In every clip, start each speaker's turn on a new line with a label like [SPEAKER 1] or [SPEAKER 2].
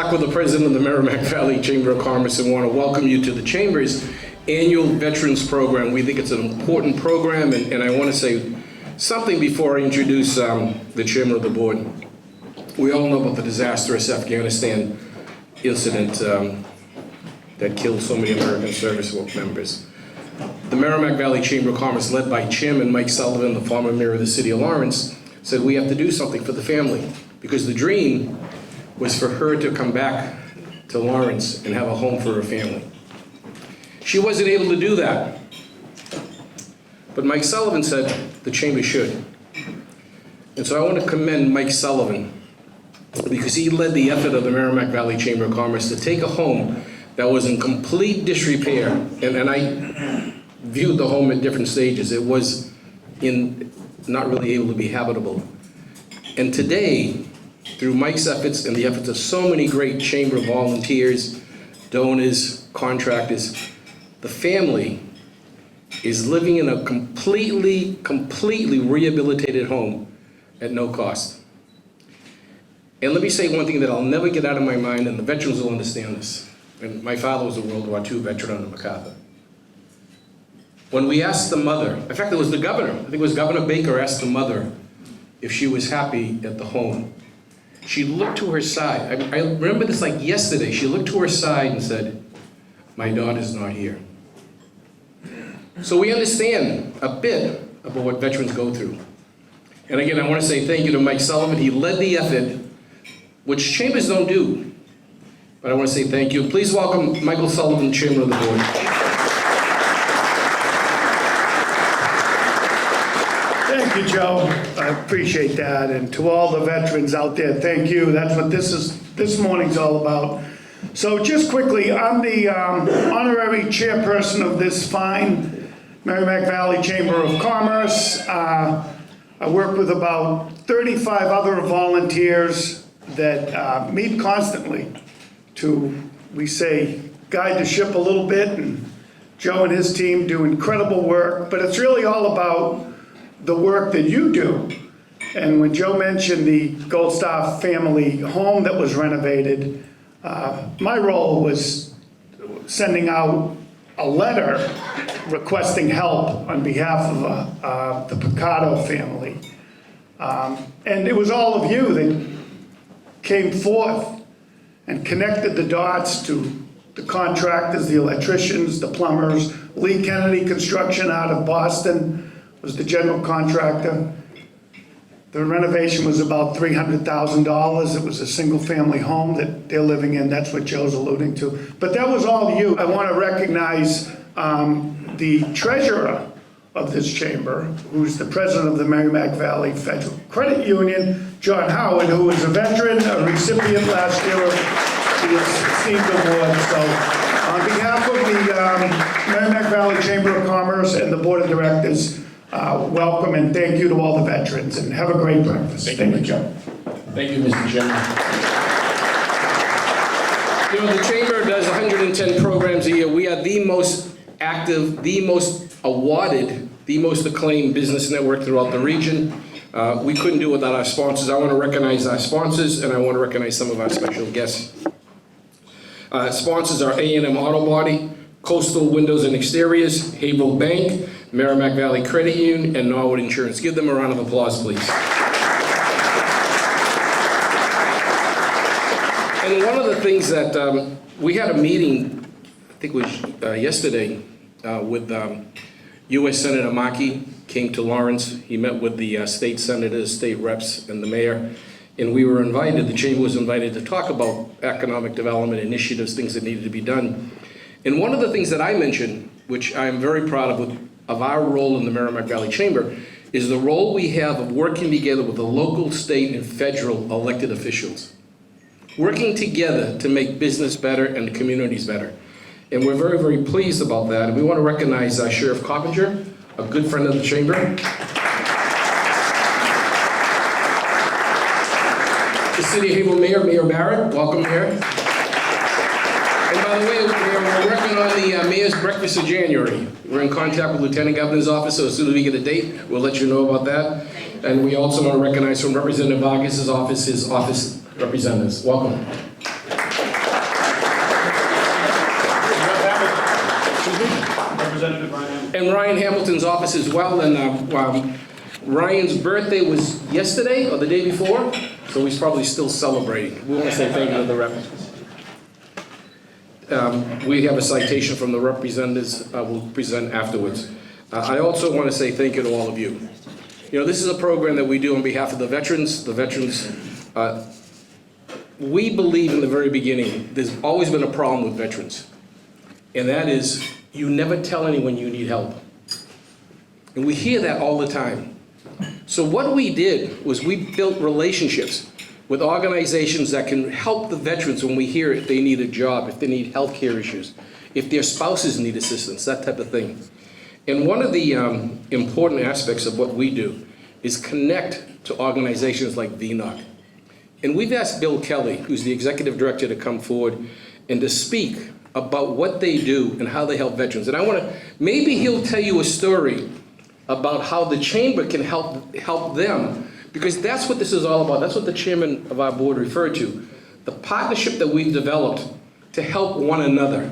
[SPEAKER 1] Clark with the president of the Merrimack Valley Chamber of Commerce and want to welcome you to the Chamber's annual Veterans Program. We think it's an important program, and I want to say something before I introduce the chairman of the board. We all know about the disastrous Afghanistan incident that killed so many American service members. The Merrimack Valley Chamber of Commerce, led by Chairman Mike Sullivan, the former mayor of the city of Lawrence, said we have to do something for the family, because the dream was for her to come back to Lawrence and have a home for her family. She wasn't able to do that. But Mike Sullivan said the chamber should. And so I want to commend Mike Sullivan, because he led the effort of the Merrimack Valley Chamber of Commerce to take a home that was in complete disrepair. And I viewed the home at different stages. It was not really able to be habitable. And today, through Mike's efforts and the efforts of so many great chamber volunteers, donors, contractors, the family is living in a completely rehabilitated home at no cost. And let me say one thing that I'll never get out of my mind, and the veterans will understand this. And my father was a World War II veteran under MacArthur. When we asked the mother, in fact, it was the governor, I think it was Governor Baker asked the mother if she was happy at the home. She looked to her side. I remember this like yesterday. She looked to her side and said, "My daughter's not here." So we understand a bit about what veterans go through. And again, I want to say thank you to Mike Sullivan. He led the effort, which chambers don't do. But I want to say thank you. Please welcome Michael Sullivan, chairman of the board.
[SPEAKER 2] Thank you, Joe. I appreciate that. And to all the veterans out there, thank you. That's what this morning's all about. So just quickly, I'm the honorary chairperson of this fine Merrimack Valley Chamber of Commerce. I work with about 35 other volunteers that meet constantly to, we say, guide the ship a little bit. And Joe and his team do incredible work, but it's really all about the work that you do. And when Joe mentioned the Gold Star family home that was renovated, my role was sending out a letter requesting help on behalf of the Picado family. And it was all of you that came forth and connected the dots to the contractors, the electricians, the plumbers. Lee Kennedy Construction out of Boston was the general contractor. The renovation was about $300,000. It was a single family home that they're living in. That's what Joe's alluding to. But that was all you. I want to recognize the treasurer of this chamber, who's the president of the Merrimack Valley Federal Credit Union, John Howard, who was a veteran, a recipient last year of the esteemed award. So on behalf of the Merrimack Valley Chamber of Commerce and the board of directors, welcome and thank you to all the veterans, and have a great breakfast. Thank you, Joe.
[SPEAKER 1] Thank you, Mr. Chairman. You know, the Chamber does 110 programs a year. We are the most active, the most awarded, the most acclaimed business network throughout the region. We couldn't do it without our sponsors. I want to recognize our sponsors, and I want to recognize some of our special guests. Sponsors are A&M Auto Body, Coastal Windows and Exteriors, Haverhill Bank, Merrimack Valley Credit Union, and Norwood Insurance. Give them a round of applause, please. And one of the things that we had a meeting, I think it was yesterday, with U.S. Senator Markey came to Lawrence. He met with the state senators, state reps, and the mayor. And we were invited, the chamber was invited to talk about economic development initiatives, things that needed to be done. And one of the things that I mentioned, which I'm very proud of our role in the Merrimack Valley Chamber, is the role we have of working together with the local, state, and federal elected officials. Working together to make business better and communities better. And we're very, very pleased about that. And we want to recognize Sheriff Coppinger, a good friend of the chamber. The City of Haverhill Mayor, Mayor Barrett. Welcome, Mayor. And by the way, we're working on the Mayor's Breakfast of January. We're in contact with Lieutenant Governor's office, so as soon as we get a date, we'll let you know about that. And we also want to recognize from Representative Vargas' office, his office representatives. Welcome.
[SPEAKER 3] Representative Ryan Hamilton.
[SPEAKER 1] And Ryan Hamilton's office as well. And Ryan's birthday was yesterday or the day before, so he's probably still celebrating. We want to say thank you to the rep. We have a citation from the representatives we'll present afterwards. I also want to say thank you to all of you. You know, this is a program that we do on behalf of the veterans. The veterans, we believe in the very beginning, there's always been a problem with veterans. And that is, you never tell anyone you need help. And we hear that all the time. So what we did was we built relationships with organizations that can help the veterans when we hear if they need a job, if they need health care issues, if their spouses need assistance, that type of thing. And one of the important aspects of what we do is connect to organizations like VNOC. And we've asked Bill Kelly, who's the executive director, to come forward and to speak about what they do and how they help veterans. And I want to, maybe he'll tell you a story about how the chamber can help them, because that's what this is all about. That's what the chairman of our board referred to, the partnership that we've developed to help one another,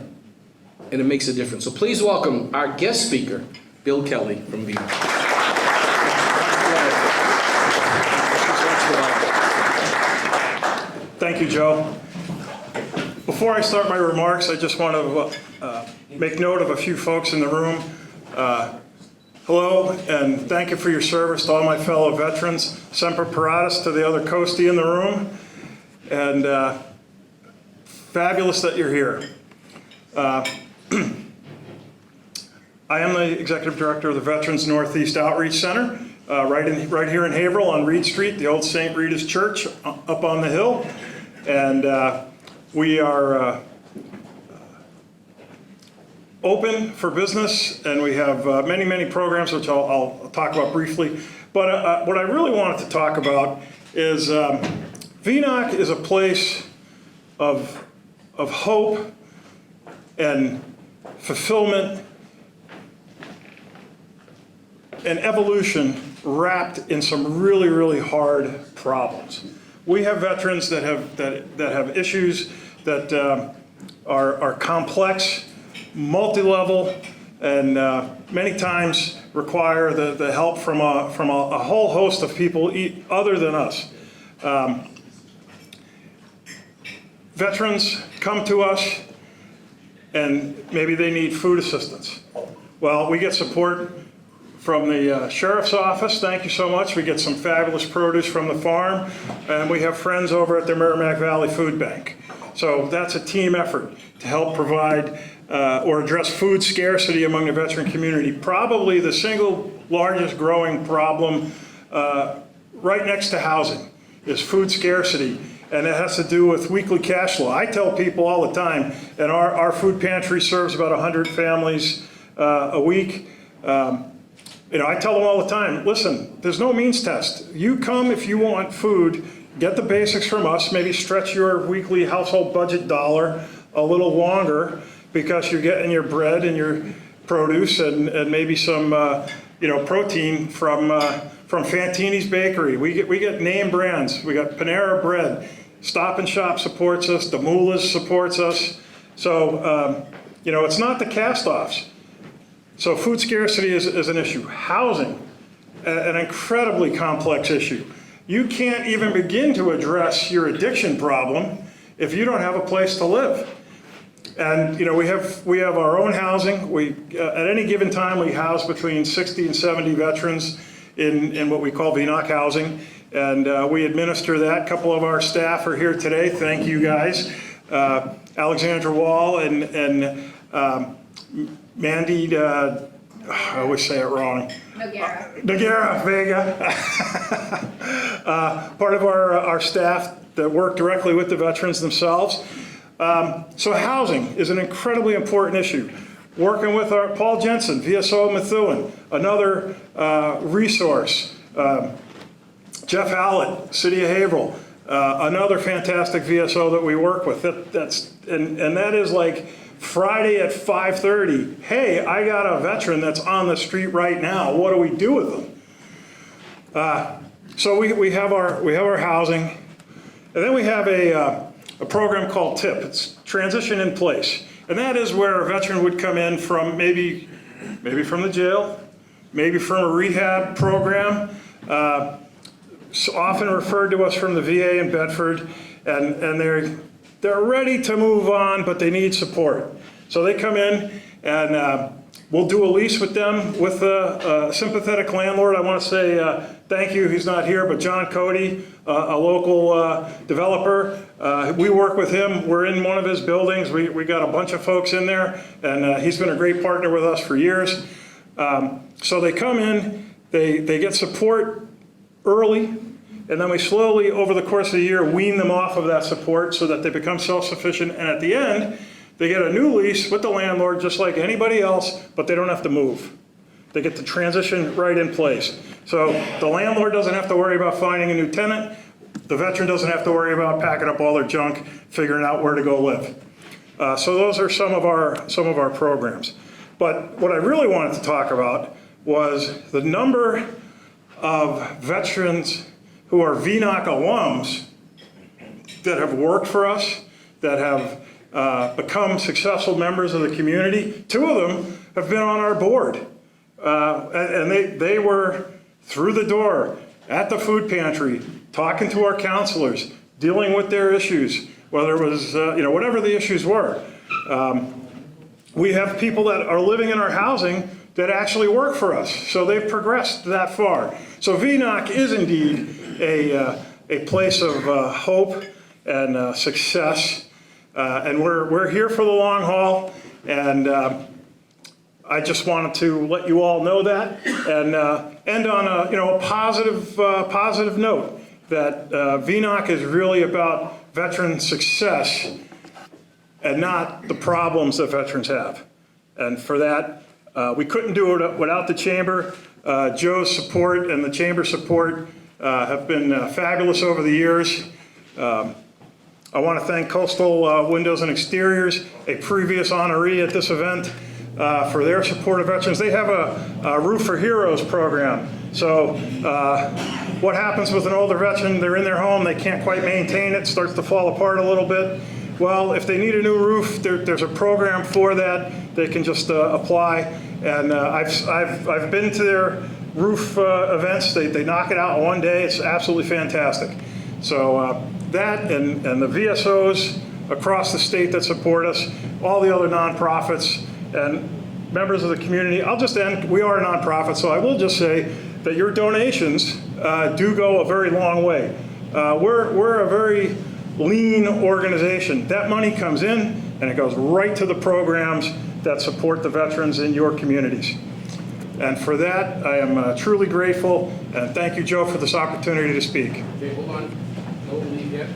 [SPEAKER 1] and it makes a difference. So please welcome our guest speaker, Bill Kelly from VNOC.
[SPEAKER 4] Thank you, Joe. Before I start my remarks, I just want to make note of a few folks in the room. Hello, and thank you for your service to all my fellow veterans. Semper Paratus to the other Coastie in the room. And fabulous that you're here. I am the Executive Director of the Veterans Northeast Outreach Center, right here in Haverhill on Reed Street, the old St. Rita's Church up on the hill. And we are open for business, and we have many, many programs, which I'll talk about briefly. But what I really wanted to talk about is VNOC is a place of hope and fulfillment and evolution wrapped in some really, really hard problems. We have veterans that have issues that are complex, multi-level, and many times require the help from a whole host of people other than us. Veterans come to us and maybe they need food assistance. Well, we get support from the Sheriff's Office. Thank you so much. We get some fabulous produce from the farm, and we have friends over at the Merrimack Valley Food Bank. So that's a team effort to help provide or address food scarcity among the veteran community. Probably the single largest growing problem right next to housing is food scarcity, and it has to do with weekly cash flow. I tell people all the time, and our food pantry serves about 100 families a week. I tell them all the time, listen, there's no means test. You come if you want food, get the basics from us, maybe stretch your weekly household budget dollar a little longer because you're getting your bread and your produce and maybe some protein from Fantini's Bakery. We get name brands. We got Panera Bread. Stop and Shop supports us. The Moolah's supports us. So, it's not the cast-offs. So food scarcity is an issue. Housing, an incredibly complex issue. You can't even begin to address your addiction problem if you don't have a place to live. And we have our own housing. At any given time we house between 60 and 70 veterans in what we call VNOC housing, and we administer that. A couple of our staff are here today. Thank you guys. Alexandra Wall and Mandy, I always say it wrong. Noguera Vega. Part of our staff that work directly with the veterans themselves. So housing is an incredibly important issue. Working with our Paul Jensen, VSO Methuen, another resource. Jeff Hallett, City of Haverhill, another fantastic VSO that we work with. And that is like Friday at 5:30, hey, I got a veteran that's on the street right now. What do we do with them? So we have our housing, and then we have a program called TIP. It's Transition in Place, and that is where a veteran would come in from maybe maybe from the jail, maybe from a rehab program, often referred to us from the VA in Bedford, and they're ready to move on, but they need support. So they come in, and we'll do a lease with them with a sympathetic landlord. I want to say thank you, he's not here, but John Cody, a local developer. We work with him. We're in one of his buildings. We got a bunch of folks in there, and he's been a great partner with us for years. So they come in, they get support early, and then we slowly, over the course of the year, wean them off of that support so that they become self-sufficient, and at the end, they get a new lease with the landlord just like anybody else, but they don't have to move. They get to transition right in place. So the landlord doesn't have to worry about finding a new tenant. The veteran doesn't have to worry about packing up all their junk, figuring out where to go live. So those are some of our programs. But what I really wanted to talk about was the number of veterans who are VNOC alums that have worked for us, that have become successful members of the community. 2 of them have been on our board. And they were through the door at the food pantry, talking to our counselors, dealing with their issues, whether it was, whatever the issues were. We have people that are living in our housing that actually work for us. So they've progressed that far. So VNOC is indeed a place of hope and success. And we're here for the long haul, and I just wanted to let you all know that, and end on a positive note that VNOC is really about veteran success and not the problems that veterans have. And for that, we couldn't do it without the chamber. Joe's support and the chamber support have been fabulous over the years. I want to thank Coastal Windows and Exteriors, a previous honoree at this event, for their support of veterans. They have a Roof for Heroes program. So what happens with an older veteran? They're in their home, they can't quite maintain it, starts to fall apart a little bit. Well, if they need a new roof, there's a program for that. They can just apply. And I've been to their roof events. They knock it out in one day. It's absolutely fantastic. So that and the VSOs across the state that support us, all the other nonprofits and members of the community. I'll just end, we are a nonprofit, so I will just say that your donations do go a very long way. We're a very lean organization. That money comes in and it goes right to the programs that support the veterans in your communities. And for that, I am truly grateful, and thank you, Joe, for this opportunity to speak.
[SPEAKER 1] Okay, hold on. Don't leave yet.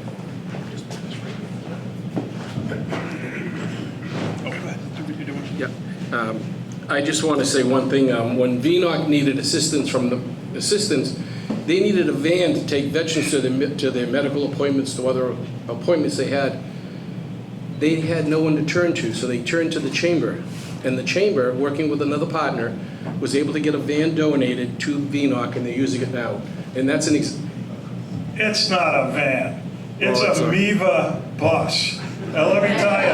[SPEAKER 1] Yeah. I just want to say one thing. When VNOC needed assistance they needed a van to take veterans to their medical appointments, to other appointments they had. They had no one to turn to, so they turned to the chamber. And the chamber, working with another partner, was able to get a van donated to VNOC, and they're using it now. And that's
[SPEAKER 4] It's not a van. It's a Miva bus. Now, let me tell you.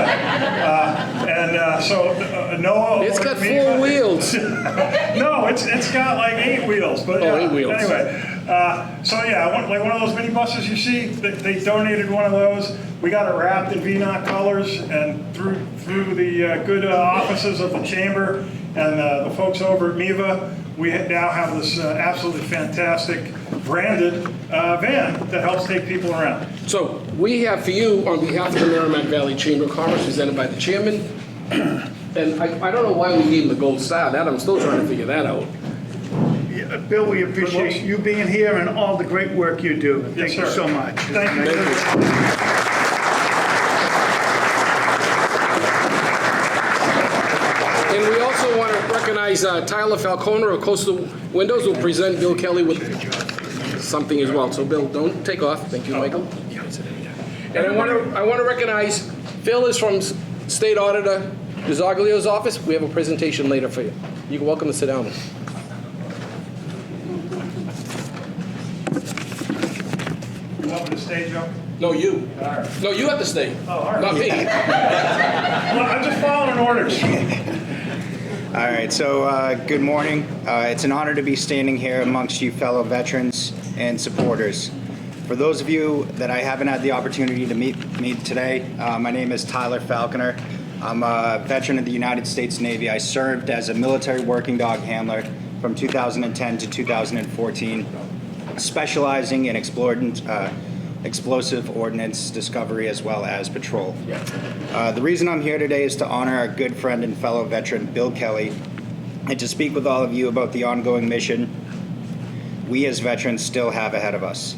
[SPEAKER 4] Noah.
[SPEAKER 1] It's got 4 wheels.
[SPEAKER 4] No, it's got like 8 wheels. But
[SPEAKER 1] 8 wheels.
[SPEAKER 4] Anyway, like one of those mini buses you see, they donated one of those. We got it wrapped in VNOC colors, and through the good offices of the chamber and the folks over at MIVA, we now have this absolutely fantastic branded van that helps take people around.
[SPEAKER 1] So we have for you, on behalf of the Merrimack Valley Chamber of Commerce, presented by the chairman, and I don't know why we gave him the gold star. That I'm still trying to figure that out.
[SPEAKER 2] Yeah, Bill, we appreciate you being here and all the great work you do. Thank you so much.
[SPEAKER 4] Thank you.
[SPEAKER 1] And we also want to recognize Tyler Falconer of Coastal Windows, who will present Bill Kelly with something as well. So Bill, don't take off. Thank you, Michael. And I want to recognize Phil is from State Auditor DiZoglio's office. We have a presentation later for you. You're welcome to sit down.
[SPEAKER 4] Welcome to the stage, Joe.
[SPEAKER 1] No, you.
[SPEAKER 4] Right.
[SPEAKER 1] No, you have to stay.
[SPEAKER 4] Oh, all right.
[SPEAKER 1] Not me.
[SPEAKER 4] Well, I'm just following orders.
[SPEAKER 3] All right, so good morning. It's an honor to be standing here amongst you fellow veterans and supporters. For those of you that I haven't had the opportunity to meet today, my name is Tyler Falconer. I'm a veteran of the United States Navy. I served as a military working dog handler from 2010 to 2014, specializing in explosive ordnance discovery as well as patrol. The reason I'm here today is to honor our good friend and fellow veteran Bill Kelly and to speak with all of you about the ongoing mission we as veterans still have ahead of us.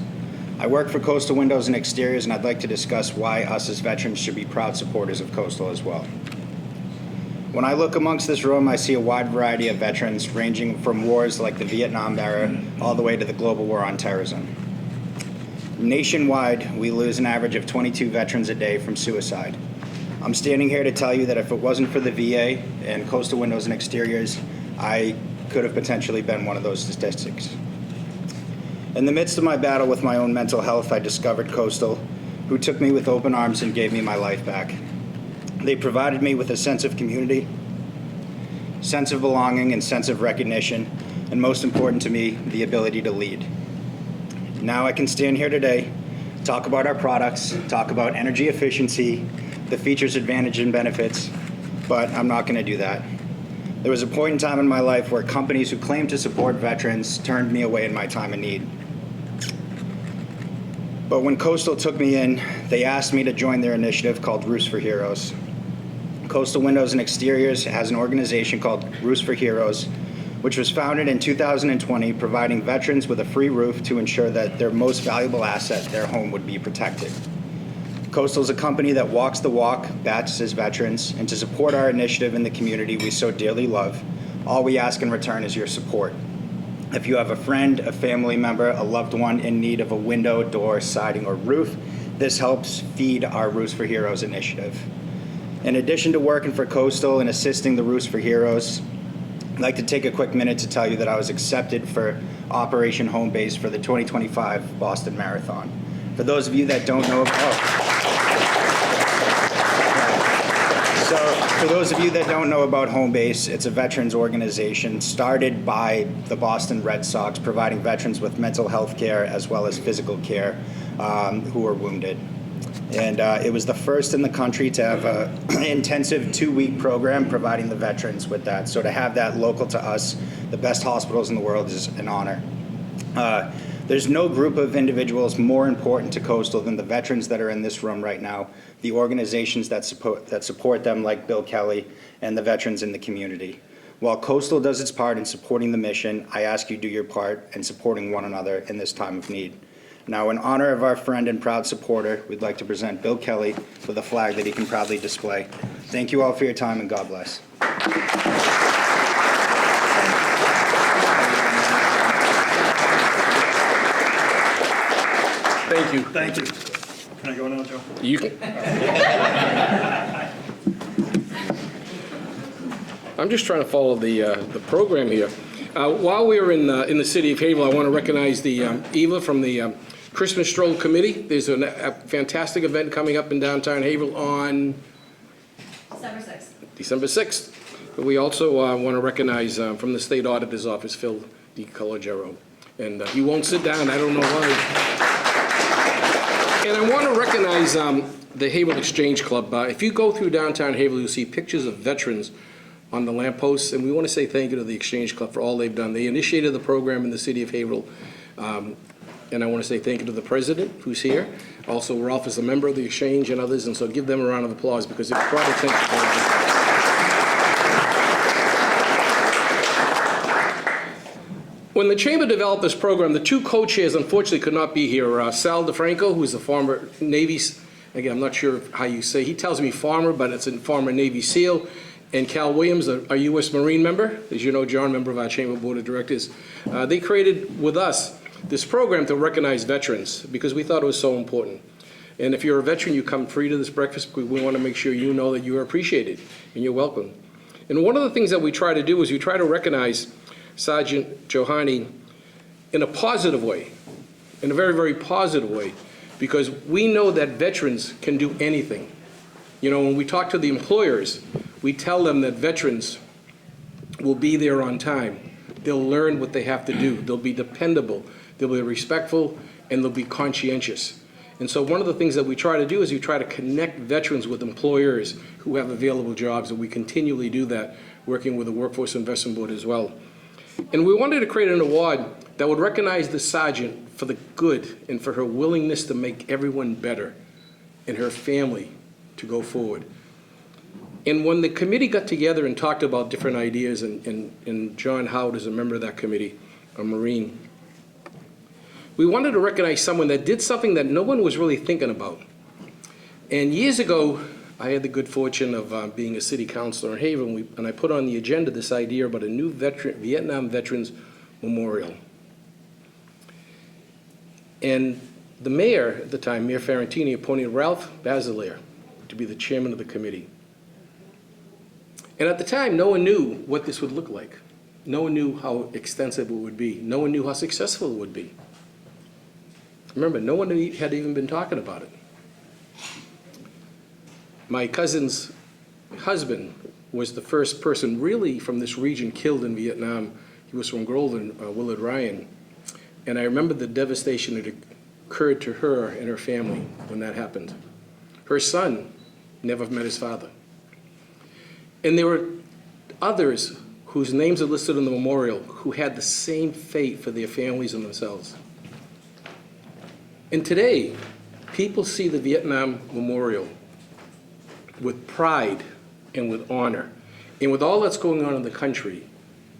[SPEAKER 3] I work for Coastal Windows and Exteriors, and I'd like to discuss why us as veterans should be proud supporters of Coastal as well. When I look amongst this room, I see a wide variety of veterans ranging from wars like the Vietnam era all the way to the global war on terrorism. Nationwide, we lose an average of 22 veterans a day from suicide. I'm standing here to tell you that if it wasn't for the VA and Coastal Windows and Exteriors, I could have potentially been one of those statistics. In the midst of my battle with my own mental health, I discovered Coastal, who took me with open arms and gave me my life back. They provided me with a sense of community, sense of belonging, and sense of recognition, and most important to me, the ability to lead. Now I can stand here today, talk about our products, talk about energy efficiency, the features, advantages, and benefits, but I'm not going to do that. There was a point in time in my life where companies who claimed to support veterans turned me away in my time of need. But when Coastal took me in, they asked me to join their initiative called Roofs for Heroes. Coastal Windows and Exteriors has an organization called Roofs for Heroes, which was founded in 2020, providing veterans with a free roof to ensure that their most valuable asset, their home, would be protected. Coastal is a company that walks the walk, bats as veterans, and to support our initiative in the community we so dearly love, all we ask in return is your support. If you have a friend, a family member, a loved one in need of a window, door, siding, or roof, this helps feed our Roofs for Heroes initiative. In addition to working for Coastal and assisting the Roofs for Heroes, I'd like to take a quick minute to tell you that I was accepted for Operation Home Base for the 2025 Boston Marathon. For those of you that don't know about Home Base, it's a veterans organization started by the Boston Red Sox, providing veterans with mental health care as well as physical care who are wounded. And it was the first in the country to have an intensive 2-week program providing the veterans with that. So to have that local to us, the best hospitals in the world, is an honor. There's no group of individuals more important to Coastal than the veterans that are in this room right now, the organizations that support them like Bill Kelly, and the veterans in the community. While Coastal does its part in supporting the mission, I ask you do your part in supporting one another in this time of need. Now, in honor of our friend and proud supporter, we'd like to present Bill Kelly with a flag that he can proudly display. Thank you all for your time, and God bless.
[SPEAKER 1] Thank you.
[SPEAKER 4] Thank you. Can I go now, Joe?
[SPEAKER 1] You can. I'm just trying to follow the program here. While we're in the city of Haverhill, I want to recognize the Eva from the Christmas Stroll Committee. There's a fantastic event coming up in downtown Haverhill on December 6th. But we also want to recognize from the State Auditor's Office, Phil DiCologero. And he won't sit down, I don't know why. And I want to recognize the Haverhill Exchange Club. If you go through downtown Haverhill, you'll see pictures of veterans on the lampposts, and we want to say thank you to the Exchange Club for all they've done. They initiated the program in the city of Haverhill, and I want to say thank you to the president who's here. Also, Ralph is a member of the Exchange and others, and so give them a round of applause because it brought attention to them. When the Chamber developed this program, the two co-chairs unfortunately could not be here. Sal DeFranco, who's a former Navy, again, I'm not sure how you say, he tells me farmer, but it's a former Navy SEAL, and Cal Williams, a U.S. Marine member, as you know, John, member of our Chamber Board of Directors. They created with us this program to recognize veterans because we thought it was so important. And if you're a veteran, you come free to this breakfast because we want to make sure you know that you are appreciated and you're welcome. And one of the things that we try to do is we try to recognize Sergeant Johani in a positive way, in a very, very positive way, because we know that veterans can do anything. You know, when we talk to the employers, we tell them that veterans will be there on time. They'll learn what they have to do. They'll be dependable. They'll be respectful, and they'll be conscientious. And so one of the things that we try to do is we try to connect veterans with employers who have available jobs, and we continually do that, working with the Workforce Investment Board as well. And we wanted to create an award that would recognize the sergeant for the good and for her willingness to make everyone better and her family to go forward. And when the committee got together and talked about different ideas, and John Howard is a member of that committee, a Marine, we wanted to recognize someone that did something that no one was really thinking about. And years ago, I had the good fortune of being a city councilor in Haven, and I put on the agenda this idea about a new Vietnam Veterans Memorial. And the mayor at the time, Mayor Ferrantini, appointed Ralph Basileir to be the chairman of the committee. And at the time, no one knew what this would look like. No one knew how extensive it would be. No one knew how successful it would be. Remember, no one had even been talking about it. My cousin's husband was the first person really from this region killed in Vietnam. He was from Groveland, Willard Ryan. And I remember the devastation that occurred to her and her family when that happened. Her son never met his father. And there were others whose names are listed in the memorial who had the same fate for their families and themselves. And today, people see the Vietnam Memorial with pride and with honor. And with all that's going on in the country,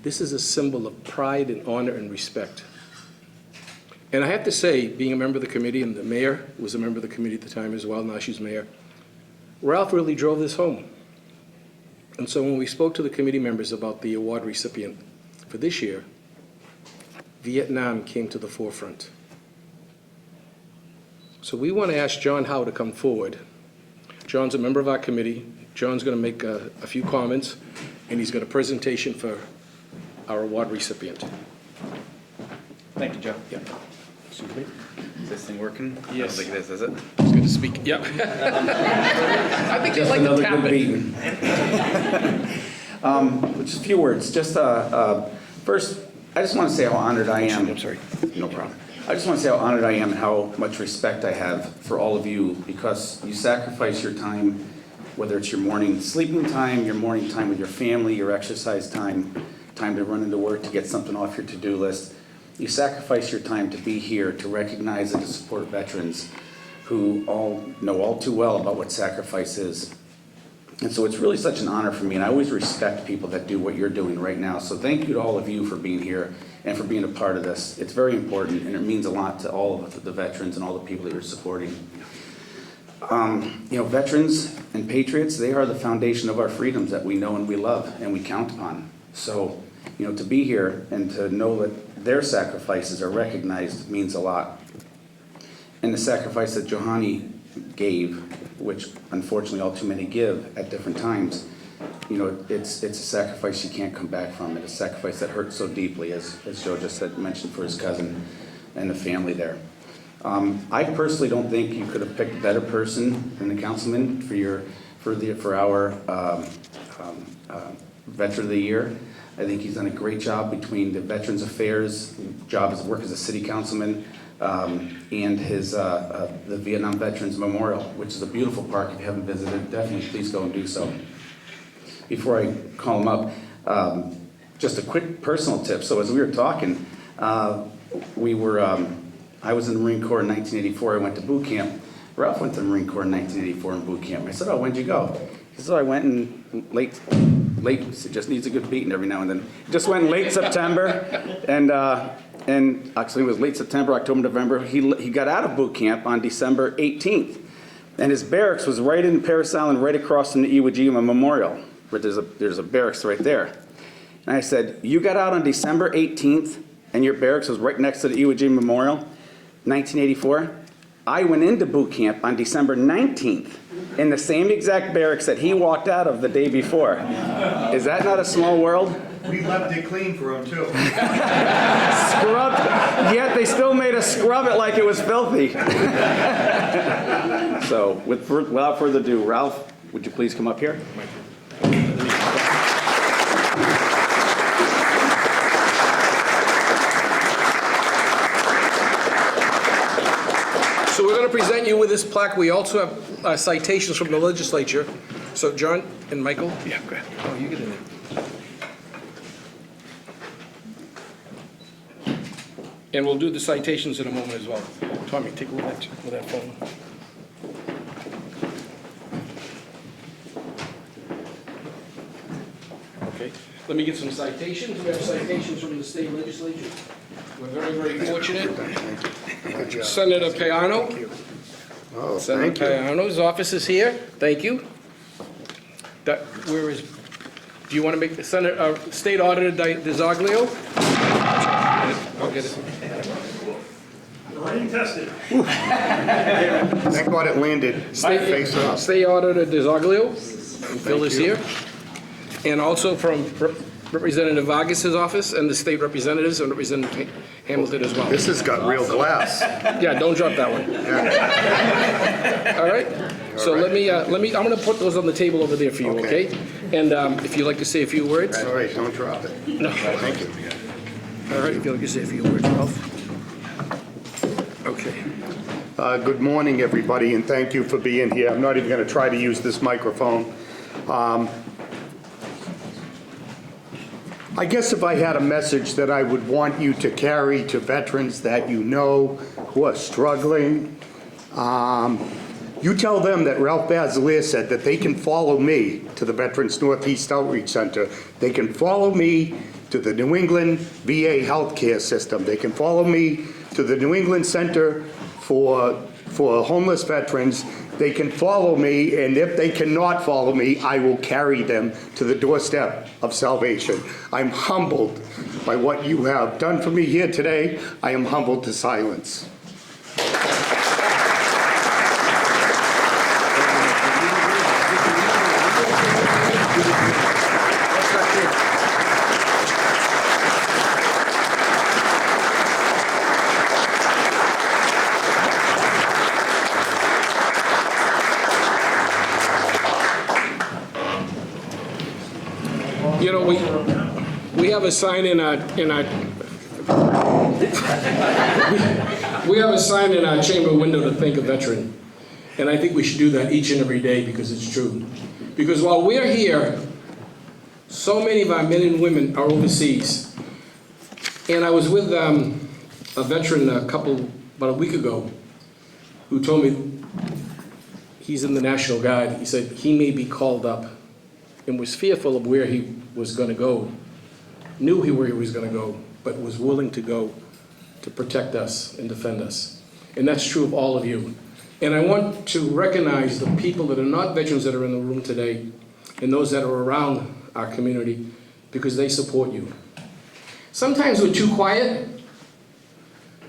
[SPEAKER 1] this is a symbol of pride and honor and respect. And I have to say, being a member of the committee, and the mayor was a member of the committee at the time as well, now she's mayor, Ralph really drove this home. And so when we spoke to the committee members about the award recipient for this year, Vietnam came to the forefront. So we want to ask John Howe to come forward. John's a member of our committee. John's going to make a few comments, and he's got a presentation for our award recipient.
[SPEAKER 5] Thank you, Joe.
[SPEAKER 1] Yeah. Excuse me.
[SPEAKER 5] Is this thing working?
[SPEAKER 1] Yes.
[SPEAKER 5] I don't think it is it?
[SPEAKER 1] It's good to speak. Yep. I think they like to tap it.
[SPEAKER 5] Just a few words. Just first, I just want to say how honored I am.
[SPEAKER 1] I'm sorry.
[SPEAKER 5] No problem. I just want to say how honored I am and how much respect I have for all of you, because you sacrifice your time, whether it's your morning sleeping time, your morning time with your family, your exercise time, time to run into work to get something off your to-do list. You sacrifice your time to be here, to recognize and to support veterans who all know all too well about what sacrifice is. And so it's really such an honor for me, and I always respect people that do what you're doing right now. So thank you to all of you for being here and for being a part of this. It's very important, and it means a lot to all of the veterans and all the people that you're supporting. Veterans and patriots, they are the foundation of our freedoms that we know and we love and we count upon. So, to be here and to know that their sacrifices are recognized means a lot. And the sacrifice that Johanny gave, which unfortunately all too many give at different times, it's a sacrifice you can't come back from. It's a sacrifice that hurts so deeply, as Joe just mentioned, for his cousin and the family there. I personally don't think you could have picked a better person than the councilman for our Veteran of the Year. I think he's done a great job between the Veterans Affairs job as work as a city councilman and his the Vietnam Veterans Memorial, which is a beautiful park. If you haven't visited, definitely please go and do so. Before I call him up, just a quick personal tip. So as we were talking, I was in the Marine Corps in 1984. I went to boot camp. Ralph went to the Marine Corps in 1984 in boot camp. I said, "Oh, when'd you go?" He said, "I went in late, it just needs a good beating every now and then." Just went in late September, and actually it was late September, October, November. He got out of boot camp on December 18th, and his barracks was right in Parris Island, right across from the Iwo Jima Memorial, where there's a barracks right there. And I said, "You got out on December 18th, and your barracks was right next to the Iwo Jima Memorial, 1984. I went into boot camp on December 19th in the same exact barracks that he walked out of the day before. Is that not a small world?"
[SPEAKER 6] We left it clean for him, too.
[SPEAKER 5] Scrubbed, yet they still made us scrub it like it was filthy. So, without further ado, Ralph, would you please come up here?
[SPEAKER 1] you with this plaque. We also have citations from the legislature. So John and Michael? Yeah, go ahead. Oh, you get in there. And we'll do the citations in a moment as well. Tommy, take a look at that phone. Okay, let me get some citations. We have citations from the state legislature. We're very, very fortunate. Senator Payano.
[SPEAKER 7] Oh,
[SPEAKER 1] Senator
[SPEAKER 7] thank you.
[SPEAKER 1] Payano's office is here. Thank you. Where is, do you want to make the State Auditor DiZoglio? I'll get it.
[SPEAKER 4] Rain tested.
[SPEAKER 7] Thank God it landed face up.
[SPEAKER 1] State Auditor DiZoglio, and Phil is here. And also from Representative Vargas's office and the state representatives and Representative Hamilton as well.
[SPEAKER 7] This has got real glass.
[SPEAKER 1] Yeah, don't drop that one. All right? So let me, I'm gonna put those on the table over there for you,
[SPEAKER 7] Okay.
[SPEAKER 1] okay? And if you'd like to say a few words?
[SPEAKER 7] All right, don't drop it.
[SPEAKER 1] No.
[SPEAKER 7] Thank you.
[SPEAKER 1] All right, if you'd like to say a few words, Ralph. Okay.
[SPEAKER 7] Good morning, everybody, and thank you for being here. I'm not even going to try to use this microphone. I guess if I had a message that I would want you to carry to veterans that you know who are struggling, you tell them that Ralph Basilier said that they can follow me to the Veterans Northeast Outreach Center. They can follow me to the New England VA healthcare system. They can follow me to the New England Center for Homeless Veterans. They can follow me, and if they cannot follow me, I will carry them to the doorstep of salvation. I'm humbled by what you have done for me here today. I am humbled to silence.
[SPEAKER 1] You know, we have a sign in our we have a sign in our chamber window to thank a veteran. And I think we should do that each and every day because it's true. Because while we're here, so many of our men and women are overseas. And I was with a veteran about a week ago who told me he's in the National Guard. He said he may be called up and was fearful of where he was going to go, knew where he was going to go, but was willing to go to protect us and defend us. And that's true of all of you. And I want to recognize the people that are not veterans that are in the room today and those that are around our community because they support you. Sometimes we're too quiet.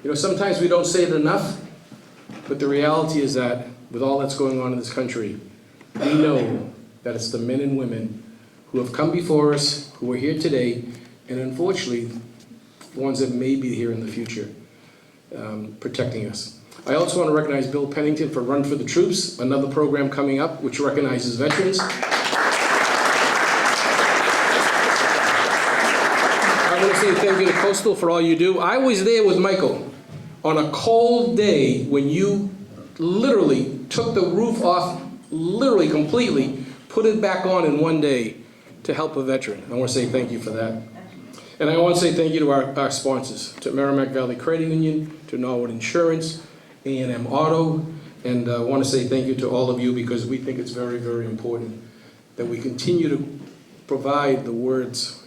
[SPEAKER 1] You know, sometimes we don't say it enough, but the reality is that with all that's going on in this country, we know that it's the men and women who have come before us, who are here today, and unfortunately, the ones that may be here in the future, protecting us. I also want to recognize Bill Pennington for Run for the Troops, another program coming up which recognizes veterans. I want to say thank you to Coastal for all you do. I was there with Michael on a cold day when you literally took the roof off, literally completely, put it back on in one day to help a veteran. I want to say thank you for that. And I want to say thank you to our sponsors, to Merrimack Valley Credit Union, to Norwood Insurance, A&M Auto, and I want to say thank you to all of you because we think it's very, very important that we continue to provide the words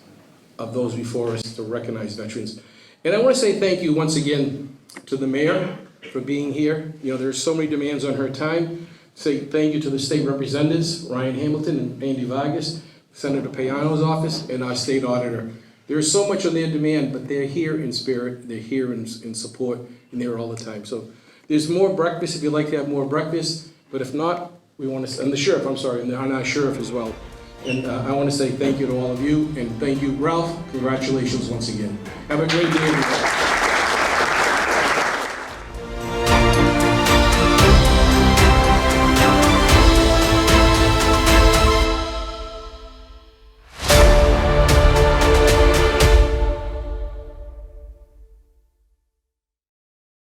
[SPEAKER 1] of those before us to recognize veterans. And I want to say thank you once again to the mayor for being here. You know, there's so many demands on her time. Say thank you to the state representatives, Ryan Hamilton and Andy Vargas, Senator Payano's office, and our state auditor. There's so much on their demand, but they're here in spirit, they're here in support, and they're all the time. So there's more breakfast if you'd like to have more breakfast, but if not, we want to, and the sheriff, I'm sorry, and our sheriff as well. And I want to say thank you to all of you, and thank you, Ralph. Congratulations once again. Have a great day, everybody.